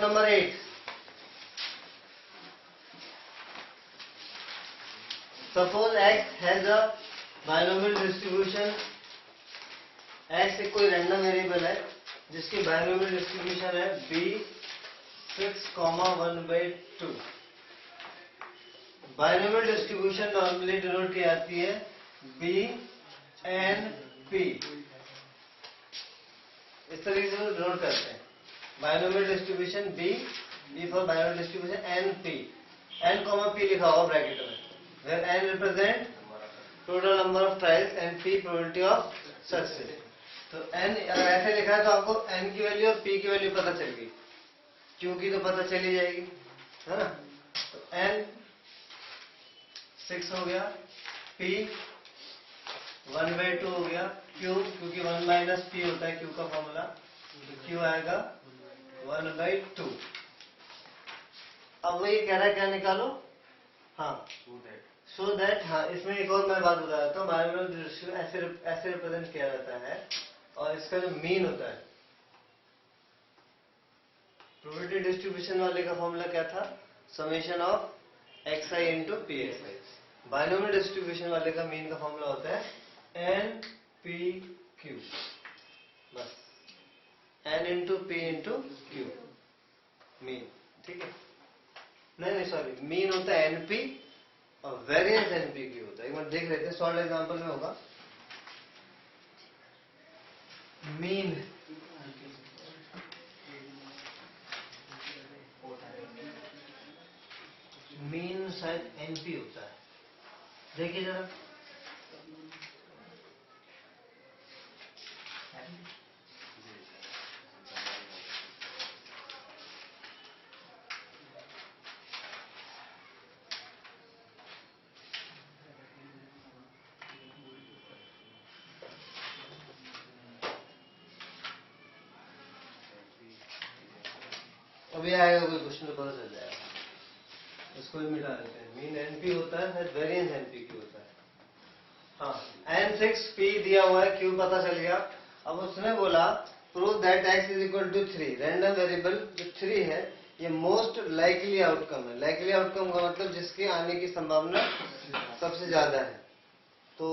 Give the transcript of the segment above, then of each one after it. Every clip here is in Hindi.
number 8. Suppose x has a binomial distribution. x एक कोई रैंडम वेरिएबल है जिसकी बायनोमियल डिस्ट्रीब्यूशन है b6,1/2. Binomial distribution normally denote की जाती है b n p. इस तरीके से डिनोट करते हैं binomial distribution b for binomial distribution n p. n p लिखा होगा ब्रैकेट में, where n represent total number of trials and p probability of success. तो n अगर ऐसे लिखा है तो आपको n की वैल्यू और p की वैल्यू पता चल गई, q की तो पता चली जाएगी, है ना. तो n 6 हो गया, p 1/2 हो गया, q क्योंकि 1 माइनस p होता है q का फॉर्मूला, तो q आएगा 1/2. अब वो ये कह रहा है क्या निकालो, हाँ सो दैट. हाँ इसमें एक और मैं बात बता देता हूँ. बायनोमियल ऐसे रिप्रेजेंट किया जाता है और इसका जो मीन होता है, प्रोबेबिलिटी डिस्ट्रीब्यूशन वाले का फॉर्मूला क्या था, summation of xi into P x. Binomial distribution वाले का मीन का फॉर्मूला होता है n p q. बस n into p into q mean. ठीक है, नहीं सॉरी, मीन होता है np और वेरिएंस np q होता है. एक बार देख लेते हैं, सॉल्व एग्जांपल में होगा. मीन शायद np होता है, देखिए जरा. अभी आएगा कोई क्वेश्चन तो पता चल जाएगा. इसको भी मिटा देते हैं. मीन np होता है, फिर वेरिएंस np q होता है. हाँ n6p दिया हुआ है, q पता चल गया. अब उसने बोला prove that x is equal to 3. Random variable जो 3 है ये मोस्ट लाइकली आउटकम है. लाइकली आउटकम का मतलब जिसके आने की संभावना सबसे ज्यादा है. तो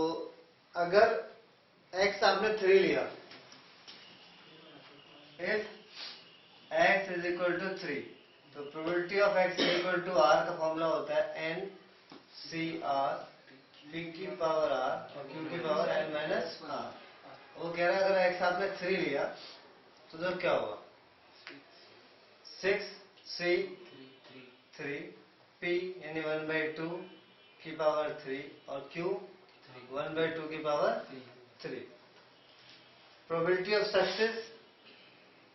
अगर x आपने 3 लिया, if x is equal to 3, तो probability of x is equal to r का फॉर्मूला होता है n c r p की पावर r और q की पावर n माइनस r. वो कह रहा है अगर x आपने 3 लिया तो जब क्या होगा, 6 c 3 p यानी 1/2 की पावर 3 और q 1/2 की पावर 3. प्रोबेबिलिटी ऑफ सक्सेस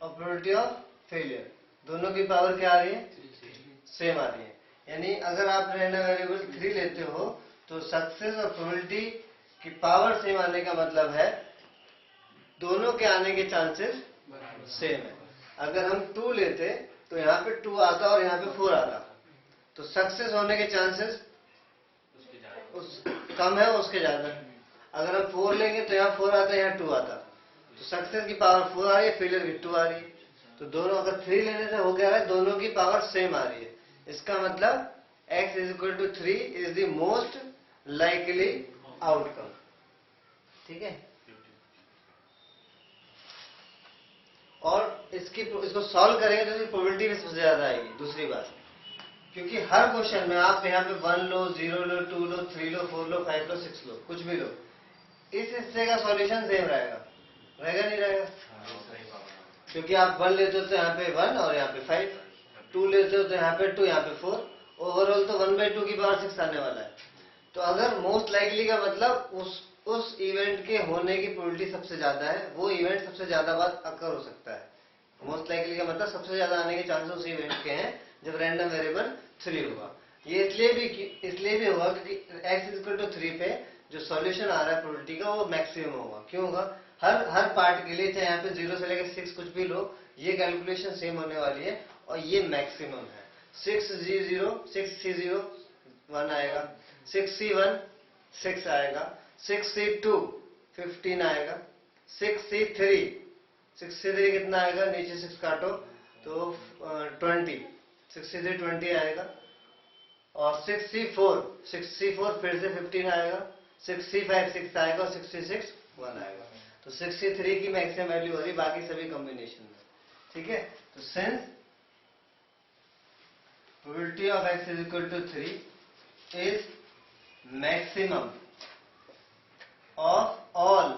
और प्रोबेबिलिटी ऑफ फेलियर दोनों की पावर क्या आ रही है, सेम आ रही है. यानी अगर आप रैंडम वेरिएबल 3 लेते हो तो सक्सेस और प्रोबेबिलिटी की पावर सेम आने का मतलब है दोनों के आने के चांसेस सेम है. अगर हम 2 लेते तो यहाँ पे 2 आता और यहाँ पे 4 आता, तो सक्सेस होने के चांसेस कम है उसके ज्यादा. अगर हम 4 लेंगे तो यहाँ 4 आता, यहाँ 2 आता, तो सक्सेस की पावर 4 आ रही है, फेलियर की 2 आ रही है. तो दोनों अगर 3 लेने से हो गया है, दोनों की पावर सेम आ रही है. इसका मतलब x is equal to 3 is the most likely outcome. ठीक है, और इसको सॉल्व करेंगे तो इसकी प्रोबेबिलिटी भी सबसे ज्यादा आएगी. दूसरी बात, क्योंकि हर क्वेश्चन में आप यहाँ पे 1 लो, 0 लो, 2 लो, 3 लो, 4 लो, 5 लो, 6 लो, कुछ भी लो, इस हिस्से का सॉल्यूशन सेम रहेगा नहीं रहेगा. क्योंकि आप 1 लेते हो तो यहाँ पे 1 और यहाँ पे 5, 2 लेते हो तो यहाँ पे 2, यहाँ पे 4, ओवरऑल तो 1/2 की पावर 6 आने वाला है. तो अगर मोस्ट लाइकली का मतलब उस इवेंट के होने की प्रोबेबिलिटी सबसे ज्यादा है, वो इवेंट सबसे ज्यादा बार अकर हो सकता है. मोस्ट लाइकली का मतलब सबसे ज्यादा आने के चांसेस उस इवेंट के हैं जब रैंडम वेरिएबल 3 होगा. ये इसलिए भी होगा क्योंकि x इज इक्वल टू 3 पे जो सॉल्यूशन आ रहा है प्रोबेबिलिटी का वो मैक्सिमम होगा. क्यों होगा, हर पार्ट के लिए, चाहे यहाँ पे 0 से लेकर 6 कुछ भी लो, ये कैलकुलेशन सेम होने वाली है और ये मैक्सिमम है. 6c0 1 आएगा, 6c1 6 आएगा, 6c2 15 आएगा, 6c3 कितना आएगा, नीचे 6 काटो तो 20, 63 20 आएगा, और 64 फिर से 15 आएगा, 65 6 आएगा, और 66 1 आएगा। तो 63 की मैक्सिमम वैल्यू हो रही, बाकी सभी कॉम्बिनेशन में। ठीक है, तो since probability of x is equal to 3 is maximum of all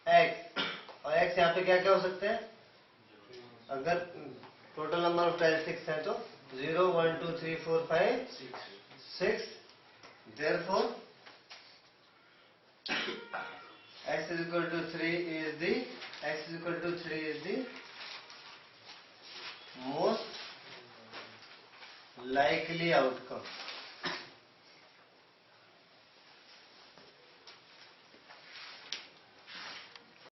x, और x यहाँ पे क्या क्या हो सकते हैं, अगर टोटल नंबर ऑफ टाइल 6 है तो 0 1 2 3 4 5 6, therefore x is equal to 3 is the most likely outcome.